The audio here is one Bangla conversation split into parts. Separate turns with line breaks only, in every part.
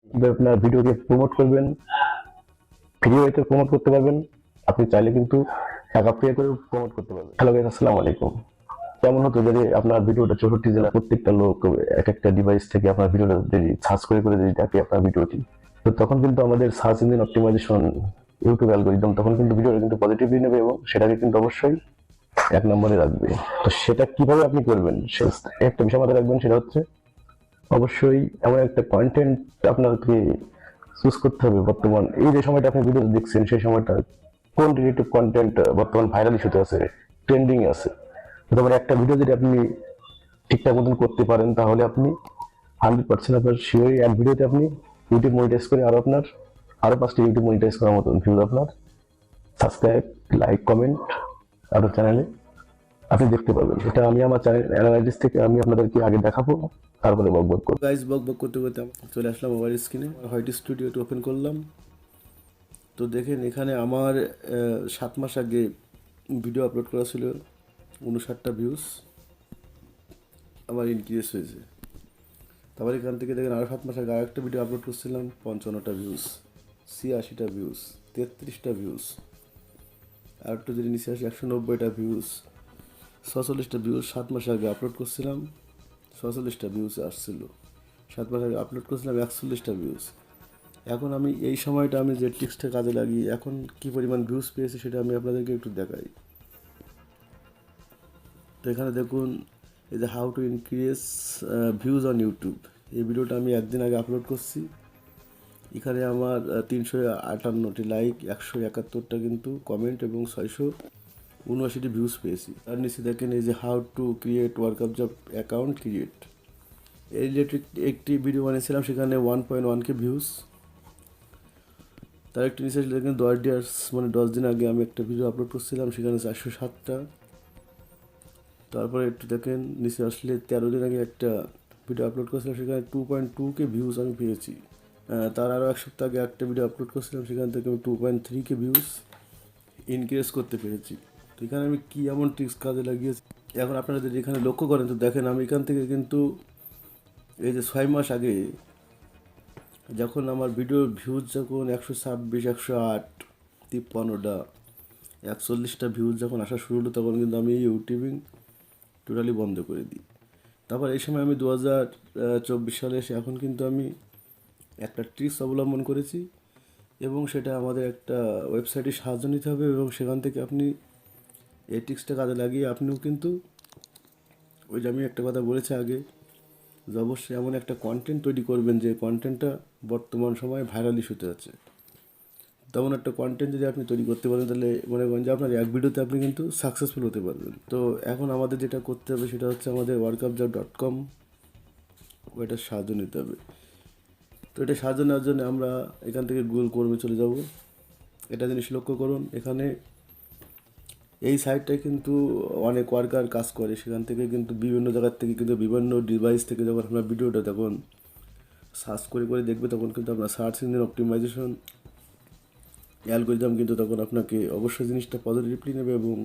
কিভাবে আপনার ভিডিওকে প্রমোট করবেন, ফ্রি ওয়েতে প্রমোট করতে পারবেন। আপনি চাইলে কিন্তু টাকা পে করে প্রমোট করতে পারবেন। হ্যালো গাইস, আসসালামু আলাইকুম। কেমন হতো যদি আপনার ভিডিওটা 64 জেলা প্রত্যেকটা লোক এক একটা ডিভাইস থেকে আপনার ভিডিওটা যদি সার্চ করে করে যদি দেখে আপনার ভিডিওটি, তো তখন কিন্তু আমাদের search engine optimisation YouTube algorithm তখন কিন্তু ভিডিওটা কিন্তু পজিটিভলি নেবে এবং সেটাকে কিন্তু অবশ্যই এক নম্বরে রাখবে। তো সেটা কিভাবে আপনি করবেন, সে একটা বিষয় মাথায় রাখবেন, সেটা হচ্ছে অবশ্যই এমন একটা কন্টেন্ট আপনাকে চুজ করতে হবে। বর্তমান এই যে সময়টা আপনি ভিডিও দেখছেন, সেই সময়টা কোন রিলেটিভ কন্টেন্ট বর্তমান ভাইরাল ইস্যুতে আছে, ট্রেন্ডিং আছে। তারপরে একটা ভিডিও যদি আপনি ঠিকঠাক মতন করতে পারেন, তাহলে আপনি 100% আপনার শিওরই এক ভিডিওতে আপনি ইউটিউব মনিটাইজ করে আরো 5টা ইউটিউব মনিটাইজ করার মতন ভিউজ আপনার সাবস্ক্রাইব, লাইক, কমেন্ট আপনার চ্যানেলে আপনি দেখতে পাবেন। এটা আমি আমার চ্যানেল অ্যানালাইসিস থেকে আমি আপনাদেরকে আগে দেখাবো, তারপরে বকবক করবো।
গাইজ বক করতে করতে চলে আসলাম মোবাইল স্ক্রিনে, হোয়াইট স্টুডিওটি ওপেন করলাম। তো দেখেন এখানে আমার 7 মাস আগে ভিডিও আপলোড করা ছিল, 59টা ভিউজ আমার ইনক্রিজ হয়েছে। তারপর এখান থেকে দেখেন আরও 7 মাস আগে আরেকটা ভিডিও আপলোড করছিলাম, 55টা ভিউজ, 86টা ভিউজ, 33টা ভিউজ। আর একটু যদি নিচে আসি 190টা ভিউজ, 46টা ভিউজ 7 মাস আগে আপলোড করছিলাম, 46টা ভিউজ আসছিল। 7 মাস আগে আপলোড করছিলাম 41টা ভিউজ। এখন আমি এই সময়টা আমি যে টিপসটা কাজে লাগিয়ে এখন কি পরিমাণ ভিউজ পেয়েছি সেটা আমি আপনাদেরকে একটু দেখাই। তো এখানে দেখুন, এই যে how to increase views on YouTube, এই ভিডিওটা আমি একদিন আগে আপলোড করছি। এখানে আমার 358টি লাইক, 171টা কিন্তু কমেন্ট এবং 679টি ভিউজ পেয়েছি। তার নিচে দেখেন এই যে how to create workup job account create, এই রিলেটেড একটি ভিডিও বানিয়েছিলাম, সেখানে 1.1K ভিউজ। তার একটি নিচে দেখেন 10 দিন আগে আমি একটা ভিডিও আপলোড করছিলাম, সেখানে 407টা। তারপরে একটু দেখেন নিচে আসলে 13 দিন আগে একটা ভিডিও আপলোড করেছিলাম, সেখানে 2.2K ভিউজ আমি পেয়েছি। তার আরও 1 সপ্তাহ আগে একটা ভিডিও আপলোড করছিলাম, সেখান থেকে আমি 2.3K ভিউজ ইনক্রিজ করতে পেরেছি। তো এখানে আমি কী এমন ট্রিক্স কাজে লাগিয়েছি এখন আপনারা যদি এখানে লক্ষ্য করেন, তো দেখেন আমি এখান থেকে কিন্তু এই যে 6 মাস আগে যখন আমার ভিডিওর ভিউজ যখন 126, 108, 53টা, 41টা ভিউজ যখন আসা শুরু হলো, তখন কিন্তু আমি এই ইউটিউবিং টোটালি বন্ধ করে দিই। তারপর এই সময় আমি 2024 সালে এসে এখন কিন্তু আমি একটা ট্রিক্স অবলম্বন করেছি, এবং সেটা আমাদের একটা ওয়েবসাইটে সাহায্য নিতে হবে, এবং সেখান থেকে আপনি এই ট্রিক্সটা কাজে লাগিয়ে আপনিও কিন্তু ওই যে আমি একটা কথা বলেছি আগে, যে অবশ্যই এমন একটা কন্টেন্ট তৈরি করবেন যে কন্টেন্টটা বর্তমান সময়ে ভাইরাল ইস্যুতে আছে। তেমন একটা কন্টেন্ট যদি আপনি তৈরি করতে পারেন, তাহলে মনে করেন যে আপনার এক ভিডিওতে আপনি কিন্তু সাকসেসফুল হতে পারবেন। তো এখন আমাদের যেটা করতে হবে সেটা হচ্ছে আমাদের workupjob.com ওইটার সাহায্য নিতে হবে। তো এটা সাহায্য নেওয়ার জন্য আমরা এখান থেকে গুগল ক্রোমে চলে যাব। এটা জিনিস লক্ষ্য করুন, এখানে এই সাইটটায় কিন্তু অনেক ওয়ার্কার কাজ করে, সেখান থেকে কিন্তু বিভিন্ন জায়গার থেকে কিন্তু বিভিন্ন ডিভাইস থেকে যখন আপনার ভিডিওটা তখন সার্চ করে করে দেখবে, তখন কিন্তু আপনার সার্চ ইঞ্জিন অপটিমাইজেশন অ্যালগোরিদম কিন্তু তখন আপনাকে অবশ্যই জিনিসটা পজিটিভলি নেবে, এবং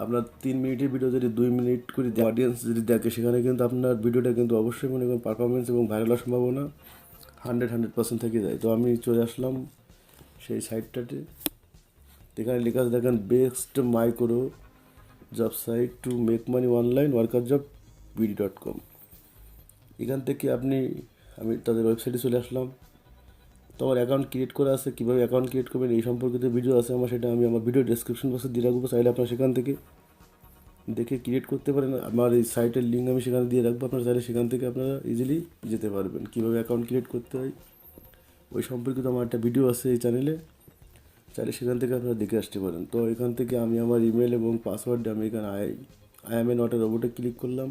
আপনার 3 মিনিটের ভিডিও যদি 2 মিনিট করে অডিয়েন্স যদি দেখে, সেখানে কিন্তু আপনার ভিডিওটা কিন্তু অবশ্যই মনে করেন পারফরমেন্স এবং ভাইরাল হওয়ার সম্ভাবনা 100% থেকে যায়। তো আমি চলে আসলাম সেই সাইটটাতে, এখানে লেখা আছে দেখেন best micro job site to make money online workupjob.com। এখান থেকে আমি তাদের ওয়েবসাইটে চলে আসলাম। তো আমার অ্যাকাউন্ট ক্রিয়েট করা আছে, কীভাবে অ্যাকাউন্ট ক্রিয়েট করবেন এই সম্পর্কিত ভিডিও আছে আমার, সেটা আমি আমার ভিডিও ডেসক্রিপশন বক্সে দিয়ে রাখবো, চাইলে আপনারা সেখান থেকে দেখে ক্রিয়েট করতে পারেন। আমার এই সাইটের লিঙ্ক আমি সেখানে দিয়ে রাখবো, আপনারা চাইলে সেখান থেকে আপনারা ইজিলি যেতে পারবেন কীভাবে অ্যাকাউন্ট ক্রিয়েট করতে হয়। ওই সম্পর্কিত আমার একটা ভিডিও আছে এই চ্যানেলে, চাইলে সেখান থেকে আপনারা দেখে আসতে পারেন। তো এখান থেকে আমি আমার ইমেল এবং পাসওয়ার্ড আমি এখানে I am a not a রোবটে ক্লিক করলাম।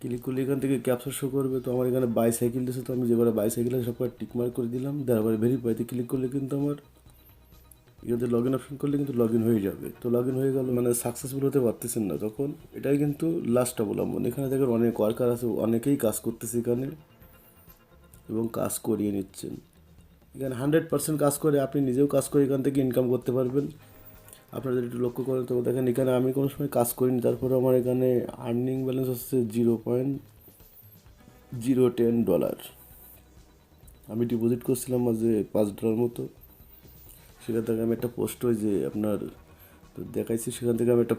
ক্লিক করলে এখান থেকে ক্যাপচার শো করবে। তো আমার এখানে বাইসাইকেল দিয়েছে, তো আমি যেগুলো বাইসাইকেল আছে সব টিক মার্ক করে দিলাম। তারপরে ভেরিফাইতে ক্লিক করলে কিন্তু আমার এখানে লগ ইন অপশন করলে কিন্তু লগ ইন হয়ে যাবে। তো লগ ইন হয়ে গেল মানে সাকসেসফুল হতে পারতেছেন না তখন, এটাই কিন্তু লাস্ট অবলম্বন। এখানে দেখেন অনেক ওয়ার্কার আছে, অনেকেই কাজ করতেছে এখানে এবং কাজ করিয়ে নিচ্ছেন। এখানে 100% কাজ করে, আপনি নিজেও কাজ করে এখান থেকে ইনকাম করতে পারবেন। আপনারা যদি একটু লক্ষ্য করেন, তো দেখেন এখানে আমি কোনো সময় কাজ করিনি, তারপরে আমার এখানে আর্নিং ব্যালেন্স হচ্ছে $0.010। আমি ডিপোজিট করছিলাম মাঝে $5 মতো। সেখান থেকে আমি একটা পোস্ট ওই যে আপনার তো দেখাইছি, সেখান থেকে আমি একটা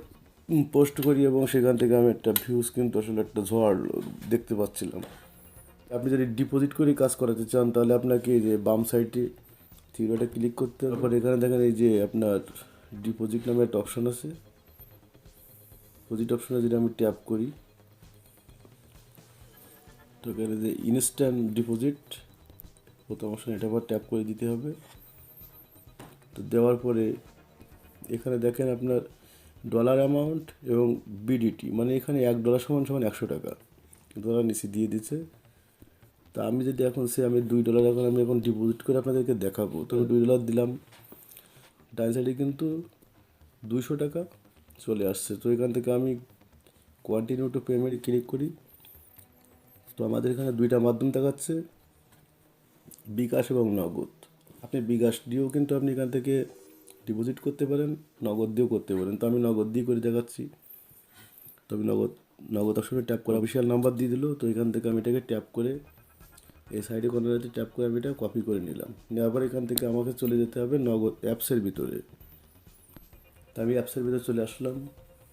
পোস্ট করি এবং সেখান থেকে আমি একটা ভিউজ কিন্তু আসলে একটা ঝড় দেখতে পাচ্ছিলাম। আপনি যদি ডিপোজিট করে কাজ করাতে চান তাহলে আপনাকে এই যে বাম সাইডে থ্রি ডটে ক্লিক করতে হবে। তারপর এখানে দেখেন এই যে আপনার ডিপোজিট নামে একটা অপশন আছে। ডিপোজিট অপশনে যদি আমি ট্যাপ করি তো এখানে যে ইনস্ট্যান্ট ডিপোজিট প্রথম অপশন, এটা আবার ট্যাপ করে দিতে হবে। তো দেওয়ার পরে এখানে দেখেন আপনার ডলার অ্যামাউন্ট এবং বিডিটি, মানে এখানে $1 সমান সমান 100 টাকা ডলার নিচে দিয়ে দিচ্ছে। তা আমি যদি এখন আমি $2 এখন ডিপোজিট করে আপনাদেরকে দেখাবো। তো $2 দিলাম, ডান সাইডে কিন্তু 200 টাকা চলে আসছে। তো এখান থেকে আমি কন্টিনিউ টু পেমেন্ট ক্লিক করি। তো আমাদের এখানে দুইটা মাধ্যম দেখাচ্ছে, বিকাশ এবং নগদ। আপনি বিকাশ দিয়েও কিন্তু আপনি এখান থেকে ডিপোজিট করতে পারেন, নগদ দিয়েও করতে পারেন। তো আমি নগদ দিয়ে করে দেখাচ্ছি। তো আমি নগদ অপশনে ট্যাপ করে অফিসিয়াল নাম্বার দিয়ে দিল। তো এখান থেকে আমি এটাকে ট্যাপ করে এই সাইডে কর্নারে ট্যাপ করে আমি এটা কপি করে নিলাম। নেওয়ার পর এখান থেকে আমাকে চলে যেতে হবে নগদ অ্যাপসের ভিতরে। তা আমি অ্যাপসের ভিতরে চলে আসলাম।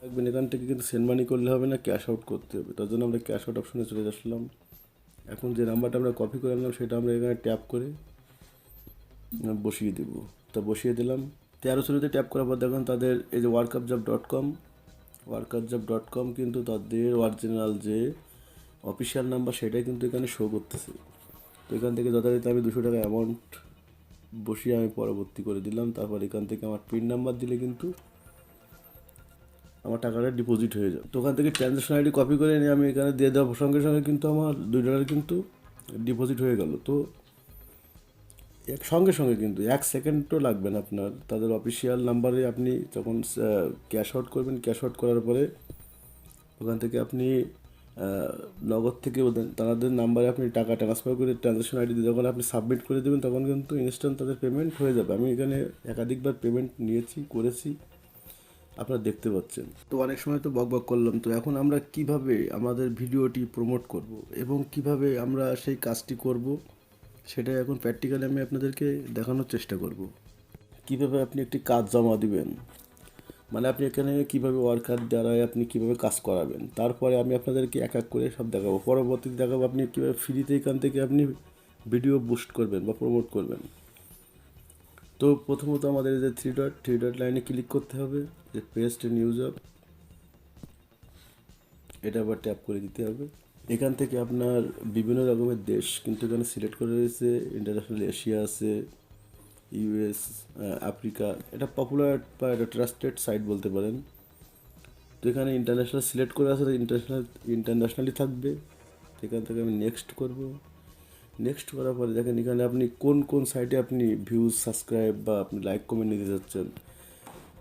দেখবেন এখান থেকে কিন্তু সেন্ড মানি করলে হবে না, ক্যাশ আউট করতে হবে। তার জন্য আমরা ক্যাশ আউট অপশনে চলে আসলাম। এখন যে নাম্বারটা আমরা কপি করে আনলাম সেটা আমরা এখানে ট্যাপ করে বসিয়ে দেব। তা বসিয়ে দিলাম। 13 ট্যাপ করার পর দেখুন তাদের এই যে ওয়ার্কআপজব.com কিন্তু তাদের অরিজিনাল যে অফিসিয়াল নাম্বার সেটাই কিন্তু এখানে শো করতেছে। তো এখান থেকে যথারীতি আমি 200 টাকা অ্যামাউন্ট বসিয়ে আমি পরবর্তী করে দিলাম। তারপর এখান থেকে আমার পিন নাম্বার দিলে কিন্তু আমার টাকাটা ডিপোজিট হয়ে যাবে। তো ওখান থেকে ট্রানজ্যাকশন আইডি কপি করে নিয়ে আমি এখানে দিয়ে দেওয়ার সঙ্গে সঙ্গে কিন্তু আমার $2 কিন্তু ডিপোজিট হয়ে গেল। তো সঙ্গে সঙ্গে কিন্তু 1 সেকেন্ডও লাগবে না আপনার। তাদের অফিসিয়াল নাম্বারে আপনি যখন ক্যাশ আউট করবেন, ক্যাশ আউট করার পরে ওখান থেকে আপনি নগদ থেকে তাদের নাম্বারে আপনি টাকা ট্রান্সফার করে ট্রানজ্যাকশন আইডি দিয়ে যখন আপনি সাবমিট করে দেবেন তখন কিন্তু ইনস্ট্যান্ট তাদের পেমেন্ট হয়ে যাবে। আমি এখানে একাধিকবার পেমেন্ট করেছি, আপনারা দেখতে পাচ্ছেন। তো অনেক সময় তো বক করলাম। তো এখন আমরা কিভাবে আমাদের ভিডিওটি প্রমোট করব এবং কিভাবে আমরা সেই কাজটি করব সেটাই এখন প্র্যাকটিক্যালি আমি আপনাদেরকে দেখানোর চেষ্টা করব। কিভাবে আপনি একটি কাজ জমা দিবেন, মানে আপনি এখানে কিভাবে ওয়ার্কার দ্বারাই আপনি কিভাবে কাজ করাবেন, তারপরে আমি আপনাদেরকে এক এক করে সব দেখাবো। পরবর্তীতে দেখাবো আপনি কীভাবে ফ্রিতে এখান থেকে আপনি ভিডিও বুস্ট করবেন বা প্রমোট করবেন। তো প্রথমত আমাদের যে থ্রি ডট লাইনে ক্লিক করতে হবে, যে পেস্ট নিউজ অফ, এটা আবার ট্যাপ করে দিতে হবে। এখান থেকে আপনার বিভিন্ন রকমের দেশ কিন্তু এখানে সিলেক্ট করে রয়েছে। ইন্টারন্যাশনাল এশিয়া আছে, ইউএস, আফ্রিকা। এটা পপুলার বা এটা ট্রাস্টেড সাইট বলতে পারেন। তো এখানে ইন্টারন্যাশনাল সিলেক্ট করে আছে, ইন্টারন্যাশনালি থাকবে। এখান থেকে আমি নেক্সট করব। নেক্সট করার পরে দেখেন এখানে আপনি কোন কোন সাইটে আপনি ভিউজ, সাবস্ক্রাইব বা আপনি লাইক কমেন্ট নিতে যাচ্ছেন।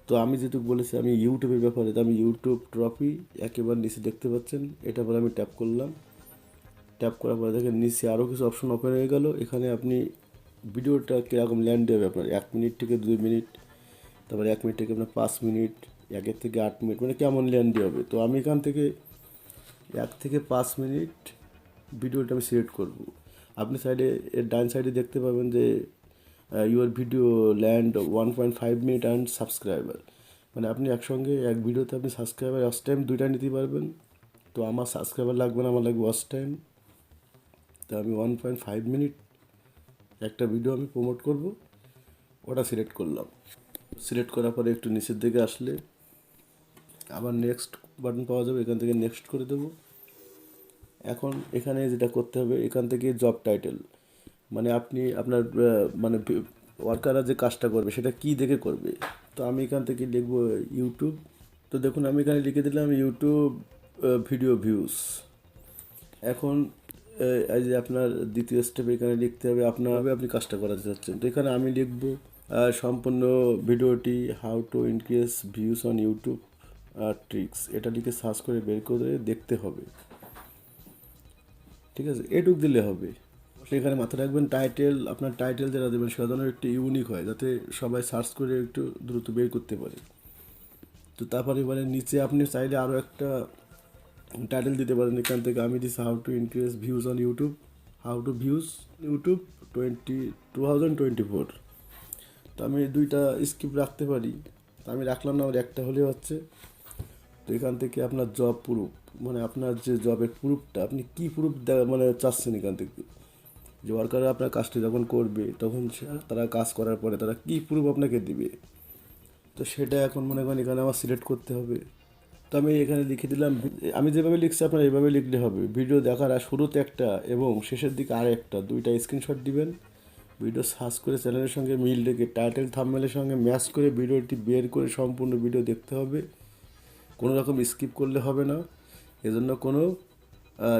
তো আমি যেহেতু বলেছি আমি ইউটিউবের ব্যাপারে, তো আমি ইউটিউব ট্রফি একেবারে নিচে দেখতে পাচ্ছেন, এটা পরে আমি ট্যাপ করলাম। ট্যাপ করার পরে দেখেন নিচে আরও কিছু অপশন ওপেন হয়ে গেল। এখানে আপনি ভিডিওটা কীরকম ল্যান্ড দেবে আপনার 1 মিনিট থেকে 2 মিনিট, তারপরে 1 মিনিট থেকে আপনার 5 মিনিট, 1 থেকে 8 মিনিট, মানে কেমন ল্যান্ড হবে। তো আমি এখান থেকে 1 থেকে 5 মিনিট ভিডিওটা আমি সিলেক্ট করব। আপনি সাইডে ডান সাইডে দেখতে পাবেন যে your video land 1.5 minute and subscriber, মানে আপনি একসঙ্গে এক ভিডিওতে আপনি সাবস্ক্রাইবার ওয়াচ টাইম দুইটা নিতে পারবেন। তো আমার সাবস্ক্রাইবার লাগবে না, আমার লাগবে ওয়াচ টাইম। তো আমি 1.5 মিনিট একটা ভিডিও আমি প্রমোট করব, ওটা সিলেক্ট করলাম। সিলেক্ট করার পরে একটু নিচের দিকে আসলে আবার নেক্সট বাটন পাওয়া যাবে, এখান থেকে নেক্সট করে দেবো। এখন এখানে যেটা করতে হবে, এখান থেকে জব টাইটেল, মানে আপনি আপনার মানে ওয়ার্কাররা যে কাজটা করবে সেটা কি দেখে করবে। তো আমি এখান থেকে লিখবো ইউটিউব। তো দেখুন আমি এখানে লিখে দিলাম ইউটিউব ভিডিও ভিউজ। এখন এই যে আপনার দ্বিতীয় স্টেপ এখানে লিখতে হবে আপনি কাজটা করাতে চাচ্ছেন। তো এখানে আমি লিখবো সম্পূর্ণ ভিডিওটি how to increase views on YouTube tricks, এটা লিখে সার্চ করে বের করে দেখতে হবে। ঠিক আছে, এটুক দিলে হবে। সেখানে মাথায় রাখবেন আপনার টাইটেল যারা দেবেন সেটা যেন একটু ইউনিক হয়, যাতে সবাই সার্চ করে একটু দ্রুত বের করতে পারে। তো তারপরে এবারে নিচে আপনি চাইলে আরও একটা টাইটেল দিতে পারেন। এখান থেকে আমি দিচ্ছি how to increase views on YouTube, how to views YouTube 2024। তো আমি দুইটা স্কিপ রাখতে পারি, তো আমি রাখলাম না, আমার একটা হলেও হচ্ছে। তো এখান থেকে আপনার জব প্রুফ, মানে আপনার যে জবের প্রুফটা, আপনি কী প্রুফ মানে চাচ্ছেন এখান থেকে, যে ওয়ার্কাররা আপনার কাজটা যখন করবে তখন তারা কাজ করার পরে তারা কী প্রুফ আপনাকে দিবে, তো সেটা এখন মনে করেন এখানে আমার সিলেক্ট করতে হবে। তো আমি এখানে লিখে দিলাম, আমি যেভাবে লিখছি আপনার এইভাবে লিখলে হবে। ভিডিও দেখার আর শুরুতে একটা এবং শেষের দিকে আর একটা, দুইটা স্ক্রিনশট দিবেন। ভিডিও সার্চ করে চ্যানেলের সঙ্গে মিল রেখে টাইটেল থাম্বনেলের সঙ্গে ম্যাচ করে ভিডিওটি বের করে সম্পূর্ণ ভিডিও দেখতে হবে, কোনো রকম স্কিপ করলে হবে না, এজন্য কোনো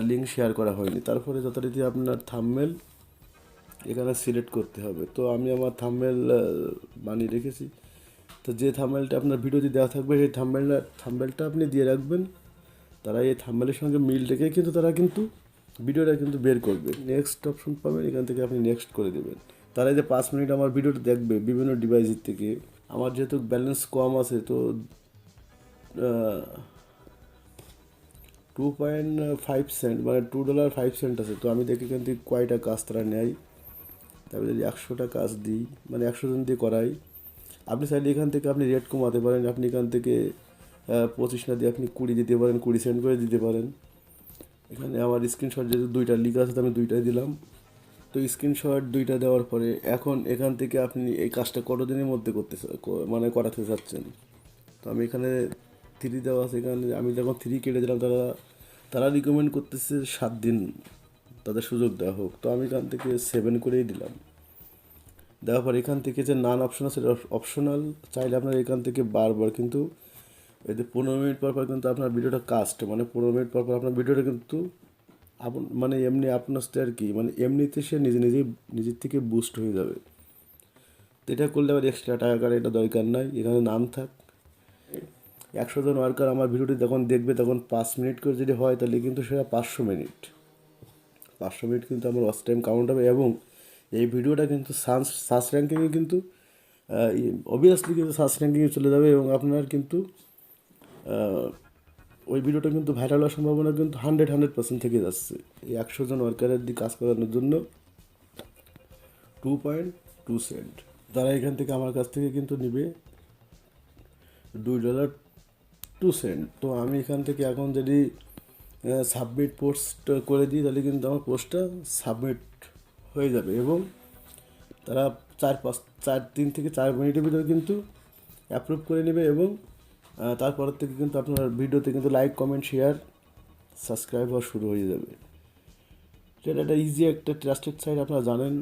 লিঙ্ক শেয়ার করা হয়নি। তারপরে যথারীতি আপনার থাম্বনেল এখানে সিলেক্ট করতে হবে। তো আমি আমার থাম্বনেল বানিয়ে রেখেছি। তো যে থাম্বনেলটা আপনার ভিডিওতে দেওয়া থাকবে সেই থাম্বনেলটা আপনি দিয়ে রাখবেন। তারা এই থাম্বনেলের সঙ্গে মিল রেখে কিন্তু তারা কিন্তু ভিডিওটা কিন্তু বের করবে। নেক্সট অপশন পাবেন, এখান থেকে আপনি নেক্সট করে দেবেন। তারা এই যে 5 মিনিট আমার ভিডিওটা দেখবে বিভিন্ন ডিভাইসের থেকে। আমার যেহেতু ব্যালেন্স কম আছে, তো 2.5 সেন্ট মানে $2.05 আছে। তো আমি দেখি এখান থেকে কয়টা কাজ তারা নেয়। তারপরে যদি 100টা কাজ দিই, মানে 100 জন দিয়ে করাই, আপনি চাইলে এখান থেকে আপনি রেট কমাতে পারেন। আপনি এখান থেকে 25 না দিয়ে আপনি 20 দিতে পারেন, 20 সেন্ট করে দিতে পারেন। এখানে আমার স্ক্রিনশট যেহেতু দুইটা লিখা আছে, তো আমি দুইটাই দিলাম। তো স্ক্রিনশট দুইটা দেওয়ার পরে এখন এখান থেকে আপনি এই কাজটা কতদিনের মধ্যে মানে করাতে চাচ্ছেন। তো আমি এখানে 3 দেওয়া আছে, এখানে আমি যখন 3 কেটে দিলাম, তারা তারা রিকমেন্ড করতেছে 7 দিন তাদের সুযোগ দেওয়া হোক। তো আমি এখান থেকে 7 করেই দিলাম। দেওয়ার পর এখান থেকে যে নান অপশন আছে অপশনাল, চাইলে আপনার এখান থেকে বারবার কিন্তু এতে 15 মিনিট পর পর কিন্তু আপনার ভিডিওটা কাস্ট, মানে 15 মিনিট পর পর আপনার ভিডিওটা কিন্তু মানে এমনি আপনার সাথে আর কি, মানে এমনিতে সে নিজের থেকে বুস্ট হয়ে যাবে। তো এটা করলে আবার এক্সট্রা টাকা এটা দরকার নাই, এখানে নাম থাক। 100 জন ওয়ার্কার আমার ভিডিওটি যখন দেখবে তখন 5 মিনিট করে যদি হয়, তাহলে কিন্তু সেটা 500 মিনিট। 500 মিনিট কিন্তু আমার ওয়াচ টাইম কাউন্ট হবে। এবং এই ভিডিওটা কিন্তু সার্চ র্যাঙ্কিংয়ে কিন্তু অবভিয়াসলি কিন্তু সার্চ র্যাঙ্কিংয়ে চলে যাবে। এবং আপনার কিন্তু ওই ভিডিওটা কিন্তু ভাইরাল হওয়ার সম্ভাবনা কিন্তু 100% থেকে যাচ্ছে। এই 100 জন ওয়ার্কারের দিয়ে কাজ করানোর জন্য 2.2 সেন্ট তারা এখান থেকে আমার কাছ থেকে কিন্তু নিবে $2.2। তো আমি এখান থেকে এখন যদি সাবমিট পোস্ট করে দিই, তাহলে কিন্তু আমার পোস্টটা সাবমিট হয়ে যাবে। এবং তারা 3 থেকে 4 মিনিটের ভিতরে কিন্তু অ্যাপ্রুভ করে নেবে। এবং তারপরের থেকে কিন্তু আপনার ভিডিওতে কিন্তু লাইক, কমেন্ট, শেয়ার, সাবস্ক্রাইব হওয়া শুরু হয়ে যাবে। এটা একটা ইজি একটা ট্রাস্টেড সাইট, আপনারা জানেন।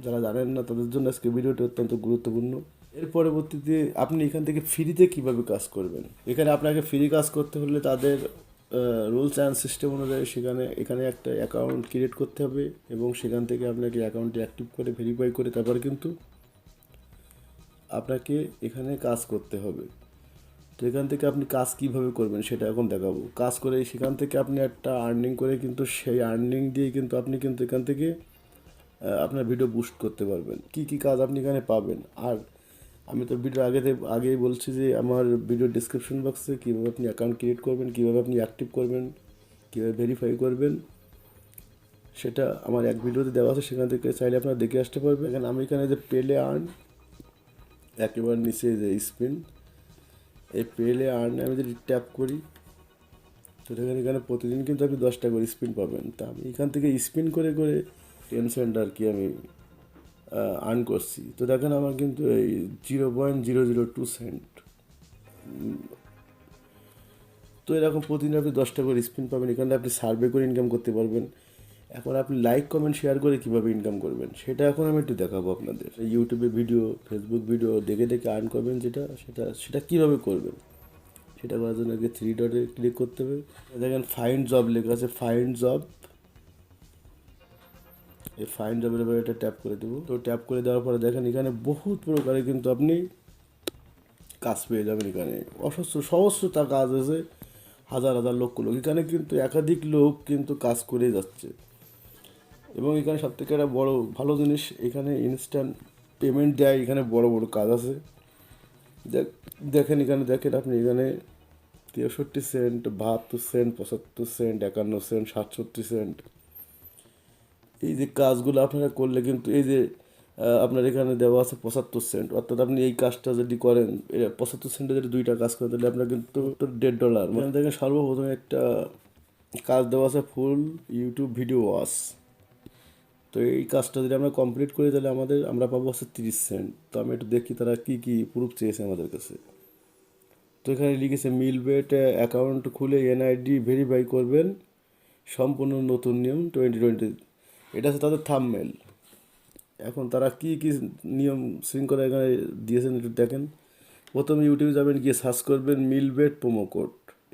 যারা জানেন না তাদের জন্য আজকে ভিডিওটি অত্যন্ত গুরুত্বপূর্ণ। এর পরবর্তীতে আপনি এখান থেকে ফ্রিতে কিভাবে কাজ করবেন। এখানে আপনাকে ফ্রি কাজ করতে হলে তাদের রুলস অ্যান্ড সিস্টেম অনুযায়ী এখানে একটা অ্যাকাউন্ট ক্রিয়েট করতে হবে। এবং সেখান থেকে আপনাকে অ্যাকাউন্টটি অ্যাক্টিভ করে ভেরিফাই করে তারপরে কিন্তু আপনাকে এখানে কাজ করতে হবে। তো এখান থেকে আপনি কাজ কীভাবে করবেন সেটা এখন দেখাবো। কাজ করে সেখান থেকে আপনি একটা আর্নিং করে কিন্তু সেই আর্নিং দিয়ে কিন্তু আপনি কিন্তু এখান থেকে আপনার ভিডিও বুস্ট করতে পারবেন। কি কি কাজ আপনি এখানে পাবেন। আর আমি তো ভিডিও আগেই বলছি যে আমার ভিডিও ডিসক্রিপশন বক্সে কীভাবে আপনি অ্যাকাউন্ট ক্রিয়েট করবেন, কীভাবে আপনি অ্যাক্টিভ করবেন, কীভাবে ভেরিফাই করবেন, সেটা আমার এক ভিডিওতে দেওয়া আছে, সেখান থেকে চাইলে আপনারা দেখে আসতে পারবেন। আমি এখানে যে পেলে আর্ন, একেবারে নিচে যে স্পিন, এই পেলে আর্নে আমি যদি ট্যাপ করি, তো এখানে প্রতিদিন কিন্তু আপনি 10টা করে স্পিন পাবেন। তা আমি এখান থেকে স্পিন করে করে 10 সেন্ট আর কি আমি আর্ন করছি। তো দেখেন আমার কিন্তু এই 0.002 সেন্ট। তো এরকম প্রতিদিন আপনি 10টা করে স্পিন পাবেন। এখানে আপনি সার্ভে করে ইনকাম করতে পারবেন। এখন আপনি লাইক, কমেন্ট, শেয়ার করে কীভাবে ইনকাম করবেন সেটা এখন আমি একটু দেখাবো আপনাদের। ইউটিউবে ভিডিও, ফেসবুক ভিডিও দেখে দেখে আর্ন করবেন, সেটা কীভাবে করবেন সেটা করার জন্য আগে 3 ডটে ক্লিক করতে হবে। দেখেন ফাইন্ড জব লেখা আছে, ফাইন্ড জব। এই ফাইন্ড জবের ব্যাপারে এটা ট্যাপ করে দেবো। তো ট্যাপ করে দেওয়ার পরে দেখেন এখানে বহুত প্রকারে কিন্তু আপনি কাজ পেয়ে যাবেন। এখানে সহস্রতা কাজ আছে, হাজার হাজার লক্ষ লোক এখানে কিন্তু একাধিক লোক কিন্তু কাজ করে যাচ্ছে। এবং এখানে সবথেকে একটা বড় ভালো জিনিস, এখানে ইনস্ট্যান্ট পেমেন্ট দেয়। এখানে বড় বড় কাজ আছে, দেখেন আপনি এখানে 63 cent, 72 cent, 75 cent, 51 cent, 67 cent, এই যে কাজগুলো আপনারা করলে কিন্তু এই যে আপনার এখানে দেওয়া আছে 75 সেন্ট, অর্থাৎ আপনি এই কাজটা যদি করেন 75 সেন্টে যদি 2টা কাজ করেন তাহলে আপনার কিন্তু $1.5 মানে দেখেন সর্বপ্রথমে একটা কাজ দেওয়া আছে ফুল ইউটিউব ভিডিও ওয়াচ। তো এই কাজটা যদি আমরা কমপ্লিট করি তাহলে আমরা পাবো হচ্ছে 30 সেন্ট। তো আমি একটু দেখি তারা কি কি প্রুফ চেয়েছে আমাদের কাছে। তো এখানে লিখেছে মিলবেট অ্যাকাউন্ট খুলে এনআইডি ভেরিফাই করবেন, সম্পূর্ণ নতুন নিয়ম 2020। এটা হচ্ছে তাদের থাম্বনেল। এখন তারা কি কি নিয়ম শৃঙ্খলা এখানে দিয়েছেন একটু দেখেন। প্রথমে ইউটিউবে যাবেন, গিয়ে সার্চ করবেন মিলবেট প্রোমো কোড,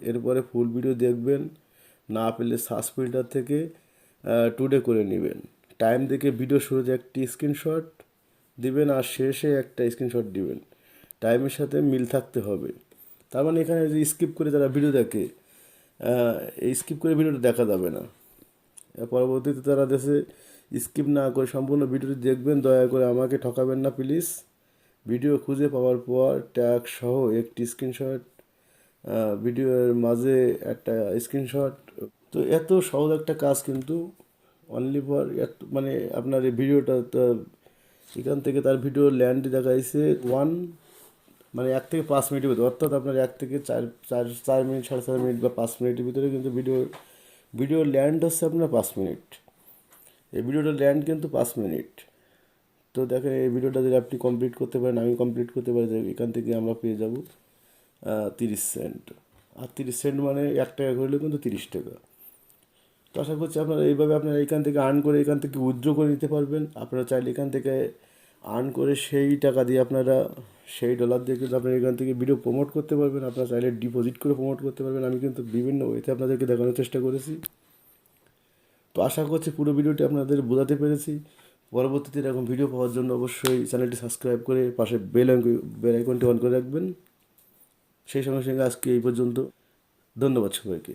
এরপরে ফুল ভিডিও দেখবেন, না পেলে সার্চ ফিল্টার থেকে টুডে করে নেবেন। টাইম দেখে ভিডিও শুরুতে একটি স্ক্রিনশট দিবেন আর শেষে একটা স্ক্রিনশট দিবেন, টাইমের সাথে মিল থাকতে হবে। তার মানে এখানে যে স্কিপ করে যারা ভিডিও দেখে, এই স্কিপ করে ভিডিওটা দেখা যাবে না। পরবর্তীতে তারা দেশে স্কিপ না করে সম্পূর্ণ ভিডিওটি দেখবেন, দয়া করে আমাকে ঠকাবেন না প্লিজ। ভিডিও খুঁজে পাওয়ার পর ট্যাগ সহ একটি স্ক্রিনশট, ভিডিওর মাঝে একটা স্ক্রিনশট। তো এত সহজ একটা কাজ কিন্তু অনলি ফর মানে আপনার এই ভিডিওটা তো এখান থেকে তার ভিডিও ল্যান্ড দেখাইছে মানে 1 থেকে 5 মিনিটের ভিতরে, অর্থাৎ আপনার 1 থেকে 4 মিনিট 4.5 মিনিট বা 5 মিনিটের ভিতরে কিন্তু ভিডিও ল্যান্ড হচ্ছে আপনার 5 মিনিট। এই ভিডিওটা ল্যান্ড কিন্তু 5 মিনিট। তো দেখেন এই ভিডিওটা যদি আপনি কমপ্লিট করতে পারেন, আমি কমপ্লিট করতে পারি, এখান থেকে আমরা পেয়ে যাব 30 সেন্ট। আর 30 সেন্ট মানে 1 টাকা করলেও কিন্তু 30 টাকা। তো আশা করছি আপনারা এখান থেকে আর্ন করে এখান থেকে উইথড্র করে নিতে পারবেন। আপনারা চাইলে এখান থেকে আর্ন করে সেই টাকা দিয়ে আপনারা সেই ডলার দিয়ে কিন্তু আপনারা এখান থেকে ভিডিও প্রমোট করতে পারবেন। আপনারা চাইলে ডিপোজিট করে প্রমোট করতে পারবেন। আমি কিন্তু বিভিন্ন ওয়েতে আপনাদেরকে দেখানোর চেষ্টা করেছি। তো আশা করছি পুরো ভিডিওটি আপনাদের বোঝাতে পেরেছি। পরবর্তীতে এরকম ভিডিও পাওয়ার জন্য অবশ্যই চ্যানেলটি সাবস্ক্রাইব করে পাশে বেল আইকনটি অন করে রাখবেন। সেই সঙ্গে সঙ্গে আজকে এই পর্যন্ত। ধন্যবাদ সবাইকে।